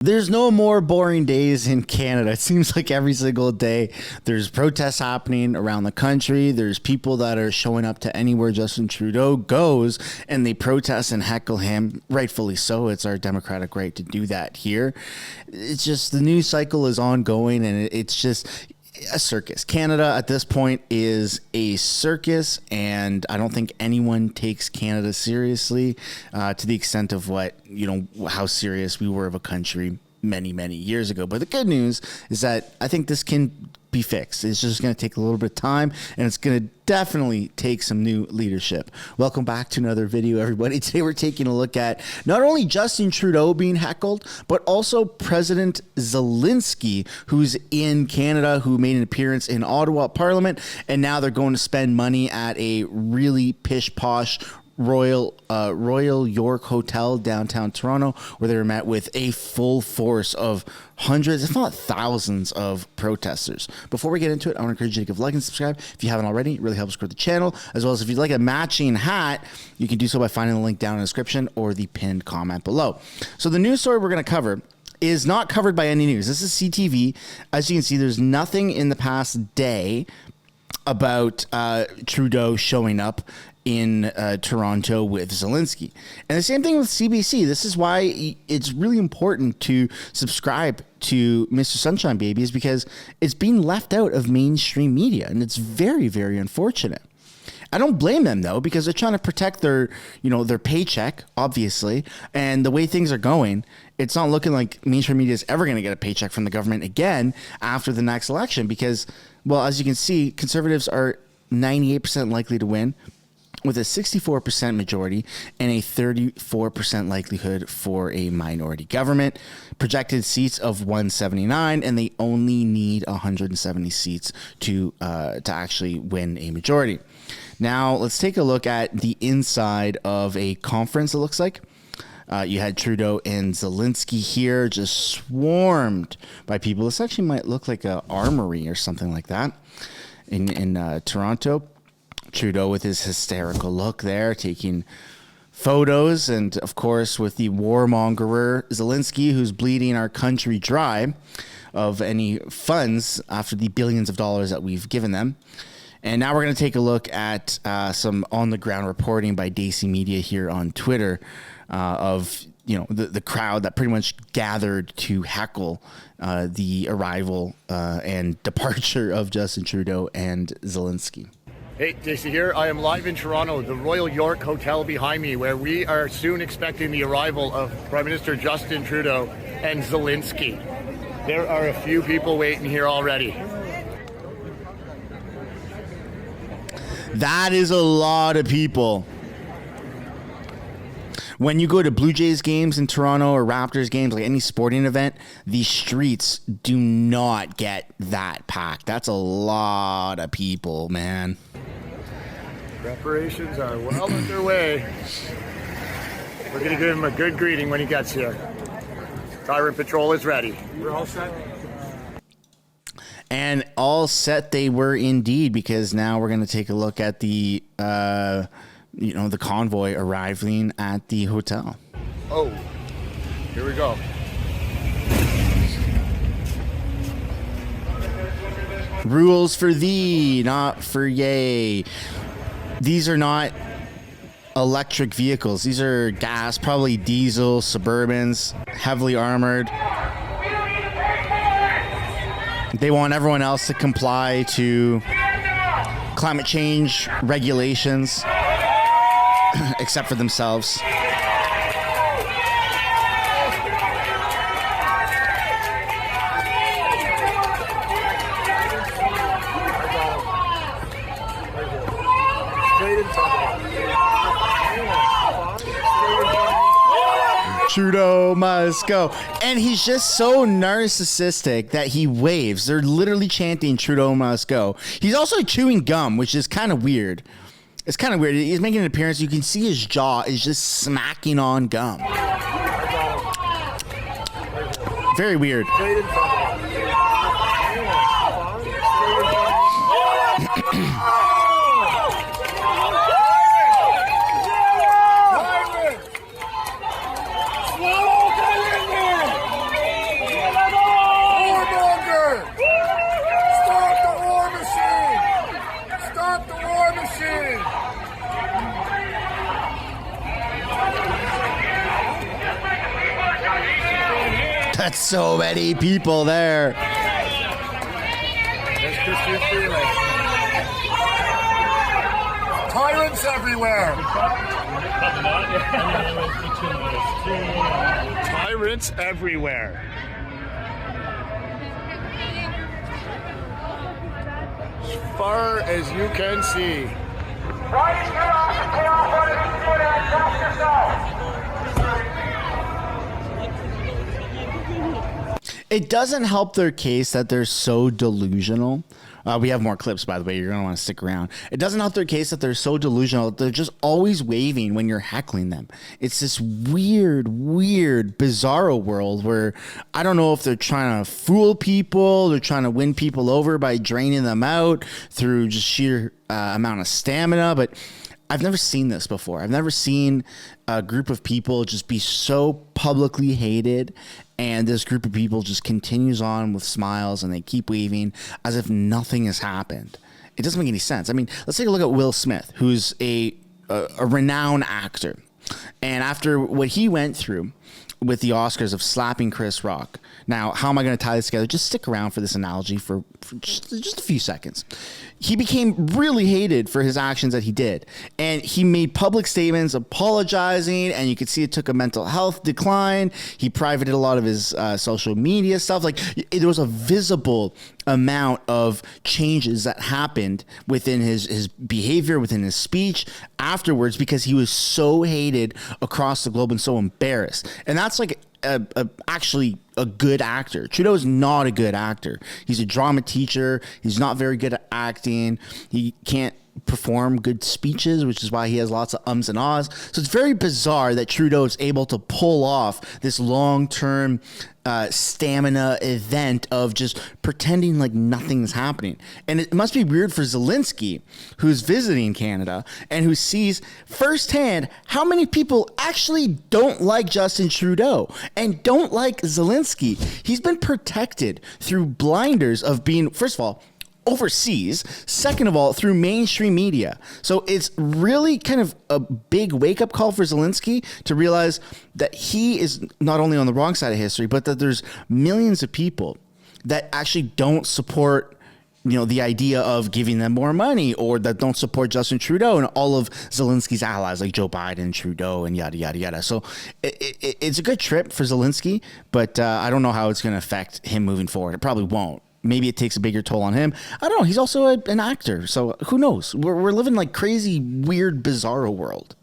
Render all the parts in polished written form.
There's no more boring days in Canada. It seems like every single day there's protests happening around the country. There's people that are showing up to anywhere Justin Trudeau goes and they protest and heckle him. Rightfully so. It's our democratic right to do that here. It's just the news cycle is ongoing and it's just a circus. Canada at this point is a circus, and I don't think anyone takes Canada seriously to the extent of how serious we were of a country many years ago. But the good news is that I think this can be fixed. It's just going to take a little bit of time, and it's going to definitely take some new leadership. Welcome back to another video, everybody. Today we're taking a look at not only Justin Trudeau being heckled, but also President Zelensky, who's in Canada, who made an appearance in Ottawa Parliament, and now they're going to spend money at a really pish-posh Royal York Hotel downtown Toronto, where they were met with a full force of hundreds, if not thousands, of protesters. Before we get into it, I want to encourage you to give a like and subscribe if you haven't already. It really helps grow the channel, as well as if you'd like a matching hat, you can do so by finding the link down in the description or the pinned comment below. So the news story we're going to cover is not covered by any news. This is CTV. As you can see, there's nothing in the past day about Trudeau showing up in Toronto with Zelensky. And the same thing with CBC. This is why it's really important to subscribe to Mr. Sunshine Baby, is because it's being left out of mainstream media, and it's very unfortunate. I don't blame them though, because they're trying to protect their paycheck, obviously, and the way things are going, it's not looking like mainstream media is ever going to get a paycheck from the government again after the next election, because, well, as you can see, Conservatives are 98% likely to win, with a 64% majority and a 34% likelihood for a minority government. Projected seats of 179, and they only need 170 seats to actually win a majority. Now, let's take a look at the inside of a conference, it looks like. You had Trudeau and Zelensky here, just swarmed by people. This actually might look like an armory or something like that in Toronto. Trudeau with his hysterical look there, taking photos, and of course with the warmongerer Zelensky, who's bleeding our country dry of any funds after the billions of dollars that we've given them. And now we're going to take a look at some on-the-ground reporting by Daisy Media here on Twitter of the crowd that pretty much gathered to heckle the arrival and departure of Justin Trudeau and Zelensky. Hey, JC here. I am live in Toronto, the Royal York Hotel behind me, where we are soon expecting the arrival of Prime Minister Justin Trudeau and Zelensky. There are a few people waiting here already. That is a lot of people. When you go to Blue Jays games in Toronto or Raptors games, like any sporting event, the streets do not get that packed. That's a lot of people, man. Preparations are well underway. We're going to give him a good greeting when he gets here. Tyrant Patrol is ready. We're all set. And all set they were indeed, because now we're going to take a look at the the convoy arriving at the hotel. Oh, here we go. Rules for thee, not for yay. These are not electric vehicles. These are gas, probably diesel, Suburbans, heavily armored. They want everyone else to comply to climate change regulations, except for themselves. Trudeau must go. And he's just so narcissistic that he waves. They're literally chanting Trudeau must go. He's also chewing gum, which is kind of weird. It's kind of weird. He's making an appearance. You can see his jaw is just smacking on gum. Very weird. That's so many people there. There's Christian Freeland. Tyrants everywhere. Tyrants everywhere. As far as you can see. Why did you get off and pay off one of these good and trust yourself? It doesn't help their case that they're so delusional. We have more clips, by the way. You're going to want to stick around. It doesn't help their case that they're so delusional. They're just always waving when you're heckling them. It's this weird, bizarro world where I don't know if they're trying to fool people. They're trying to win people over by draining them out through just sheer amount of stamina. But I've never seen this before. I've never seen a group of people just be so publicly hated, and this group of people just continues on with smiles and they keep waving as if nothing has happened. It doesn't make any sense. I mean, let's take a look at Will Smith, who's a renowned actor. And after what he went through with the Oscars of slapping Chris Rock. Now, how am I going to tie this together? Just stick around for this analogy for just a few seconds. He became really hated for his actions that he did. And he made public statements apologizing, and you could see it took a mental health decline. He privated a lot of his social media stuff. Like, there was a visible amount of changes that happened within his behavior, within his speech afterwards, because he was so hated across the globe and so embarrassed. And that's like actually a good actor. Trudeau is not a good actor. He's a drama teacher. He's not very good at acting. He can't perform good speeches, which is why he has lots of ums and ahs. So it's very bizarre that Trudeau is able to pull off this long-term stamina event of just pretending like nothing's happening. And it must be weird for Zelensky, who's visiting Canada and who sees firsthand how many people actually don't like Justin Trudeau and don't like Zelensky. He's been protected through blinders of being, first of all, overseas, second of all, through mainstream media. So it's really kind of a big wake-up call for Zelensky to realize that he is not only on the wrong side of history, but that there's millions of people that actually don't support, you know, the idea of giving them more money, or that don't support Justin Trudeau and all of Zelensky's allies like Joe Biden, Trudeau, and yada, yada, yada. So it's a good trip for Zelensky, but I don't know how it's going to affect him moving forward. It probably won't. Maybe it takes a bigger toll on him. I don't know. He's also an actor, so who knows? We're living like crazy, weird, bizarro world.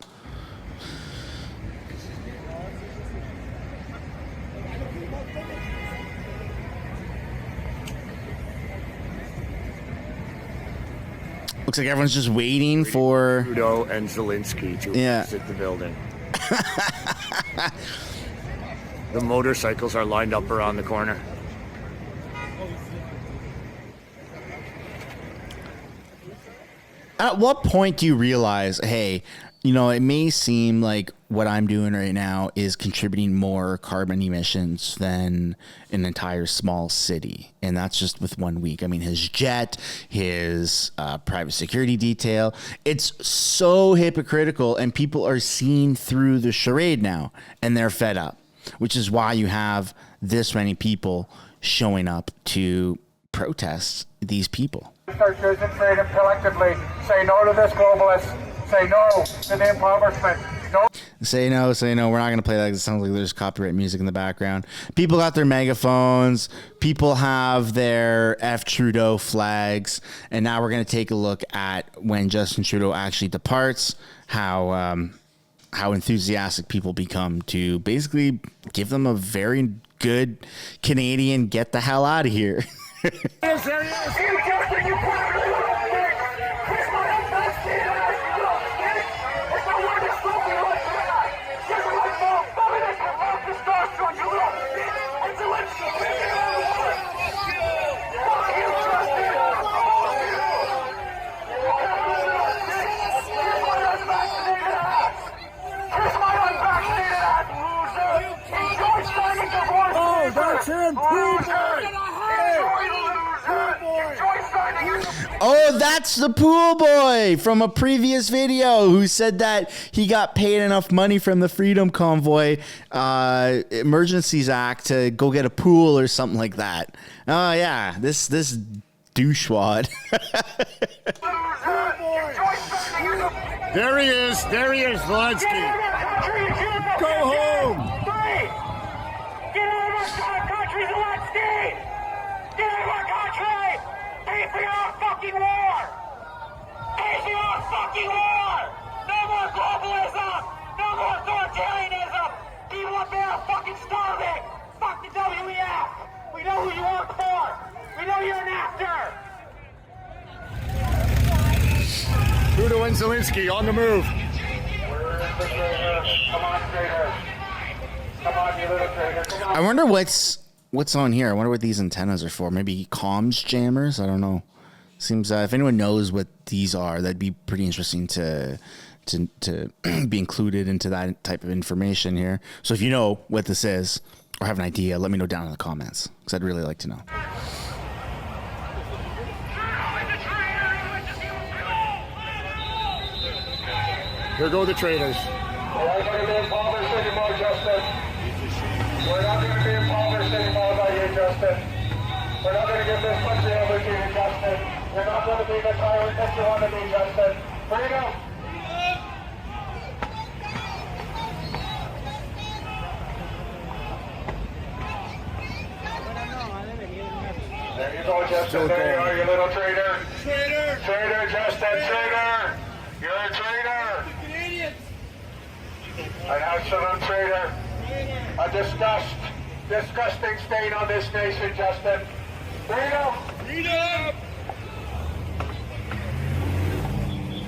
Looks like everyone's just waiting for Trudeau and Zelensky to exit the building. The motorcycles are lined up around the corner. At what point do you realize, hey, you know, it may seem like what I'm doing right now is contributing more carbon emissions than an entire small city. And that's just with 1 week. I mean, his jet, his private security detail, it's so hypocritical, and people are seeing through the charade now, and they're fed up, which is why you have this many people showing up to protest these people. Researchers and trade them collectively. Say no to this globalist. Say no to the impoverishment. No. Say no, say no. We're not going to play that. It sounds like there's copyright music in the background. People got their megaphones. People have their F Trudeau flags. And now we're going to take a look at when Justin Trudeau actually departs, how enthusiastic people become to basically give them a very good Canadian get the hell out of here. Yes, there he is. You Justin, you put it really well. Chris, my unvaccinated ass, you little shit. It's not worth it, stupid like that. Just like Bob, Bobby, this is love testosterone, you little shit. And Zelensky, pick it out of water. Fuck you, Justin. Fuck you. Here's my unvaccinated ass. Here's my unvaccinated ass, loser. Enjoy signing divorce. Oh, that's him, loser. Enjoy losing. Oh, that's the pool boy from a previous video who said that he got paid enough money from the Freedom Convoy Emergencies Act to go get a pool or something like that. Oh yeah, this douchewad. There he is, Zelensky. Go home. Get out of our country, Zelensky! Get out of our country! Pay for your fucking war! Pay for your fucking war! No more globalism! No more authoritarianism! People up there are fucking starving! Fuck the WEF! We know who you work for! We know you're an actor! Trudeau and Zelensky on the move. Come on, traitor. Come on, you little traitor. Come on. I wonder what's on here. I wonder what these antennas are for. Maybe comms jammers? I don't know. Seems if anyone knows what these are, that'd be pretty interesting to be included into that type of information here. So if you know what this is or have an idea, let me know down in the comments because I'd really like to know. Here go the traitors. We're not going to be impoverished anymore, Justin. We're not going to be impoverished anymore by you, Justin. We're not going to give this country over to you, Justin. You're not going to be the tyrant that you want to be, Justin. Freedom! There you go, Justin. There you are, you little traitor. Traitor! Traitor, Justin, traitor! You're a traitor! An absolute traitor. A disgusting stain on this nation, Justin. Freedom! Freedom!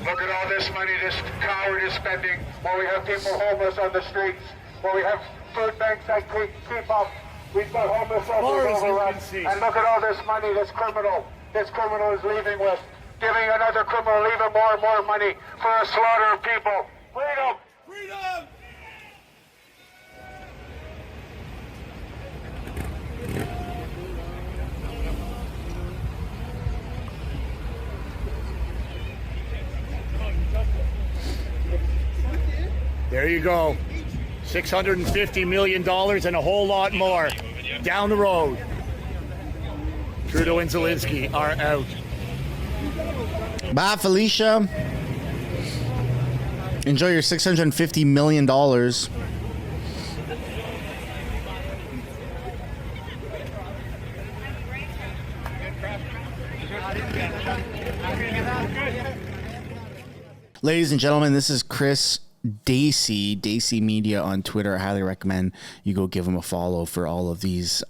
Look at all this money this coward is spending while we have people homeless on the streets, while we have food banks that keep up. We've got homeless shelters overrun. And look at all this money this criminal is leaving with, giving another criminal even more and more money for a slaughter of people. Freedom! Freedom! There you go. $650 million and a whole lot more down the road. Trudeau and Zelensky are out. Bye, Felicia. Enjoy your $650 million. Ladies and gentlemen, this is Chris Dacey Media on Twitter. I highly recommend you go give him a follow for all of these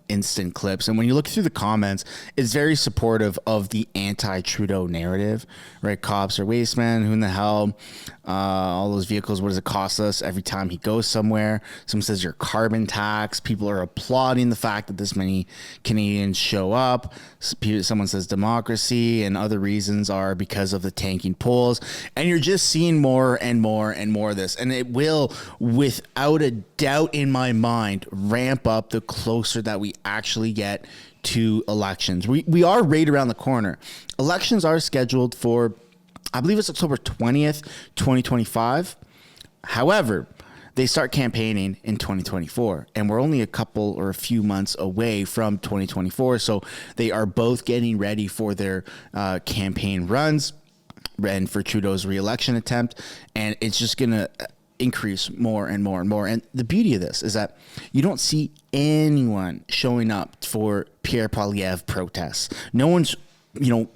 instant clips. And when you look through the comments, it's very supportive of the anti-Trudeau narrative, right? Cops are waste man. Who in the hell? All those vehicles, what does it cost us every time he goes somewhere? Someone says your carbon tax. People are applauding the fact that this many Canadians show up. Someone says democracy, and other reasons are because of the tanking polls. And you're just seeing more and more and more of this. And it will, without a doubt in my mind, ramp up the closer that we actually get to elections. We are right around the corner. Elections are scheduled for, I believe it's October 20th, 2025. However, they start campaigning in 2024, and we're only a couple or a few months away from 2024. So they are both getting ready for their campaign runs and for Trudeau's re-election attempt. And it's just going to increase more and more and more. And the beauty of this is that you don't see anyone showing up for Pierre Poilievre protests. No one's,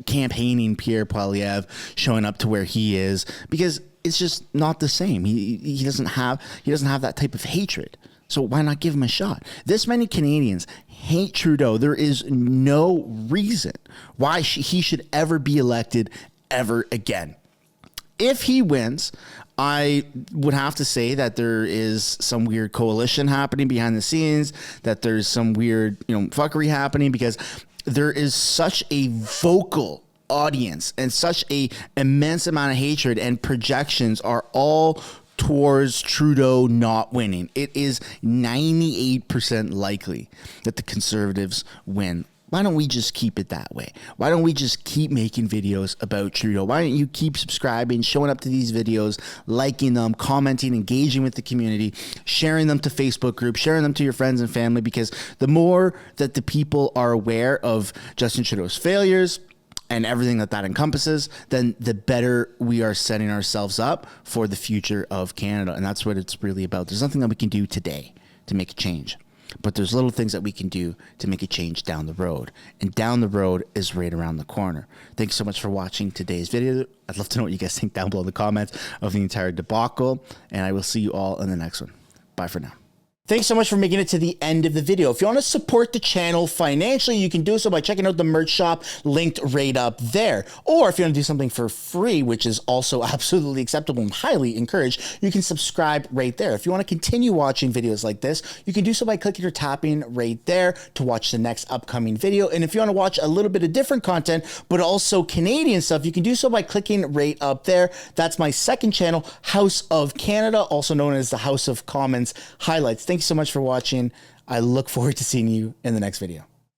campaigning Pierre Poilievre, showing up to where he is, because it's just not the same. He doesn't have that type of hatred. So why not give him a shot? This many Canadians hate Trudeau. There is no reason why he should ever be elected ever again. If he wins, I would have to say that there is some weird coalition happening behind the scenes, that there's some weird, fuckery happening, because there is such a vocal audience and such a immense amount of hatred, and projections are all towards Trudeau not winning. It is 98% likely that the Conservatives win. Why don't we just keep it that way? Why don't we just keep making videos about Trudeau? Why don't you keep subscribing, showing up to these videos, liking them, commenting, engaging with the community, sharing them to Facebook groups, sharing them to your friends and family, because the more that the people are aware of Justin Trudeau's failures and everything that that encompasses, then the better we are setting ourselves up for the future of Canada. And that's what it's really about. There's nothing that we can do today to make a change, but there's little things that we can do to make a change down the road. And down the road is right around the corner. Thanks so much for watching today's video. I'd love to know what you guys think down below in the comments of the entire debacle. And I will see you all in the next one. Bye for now. Thanks so much for making it to the end of the video. If you want to support the channel financially, you can do so by checking out the merch shop linked right up there. Or if you want to do something for free, which is also absolutely acceptable and highly encouraged, you can subscribe right there. If you want to continue watching videos like this, you can do so by clicking or tapping right there to watch the next upcoming video. And if you want to watch a little bit of different content, but also Canadian stuff, you can do so by clicking right up there. That's my second channel, House of Canada, also known as the House of Commons Highlights. Thank you so much for watching. I look forward to seeing you in the next video.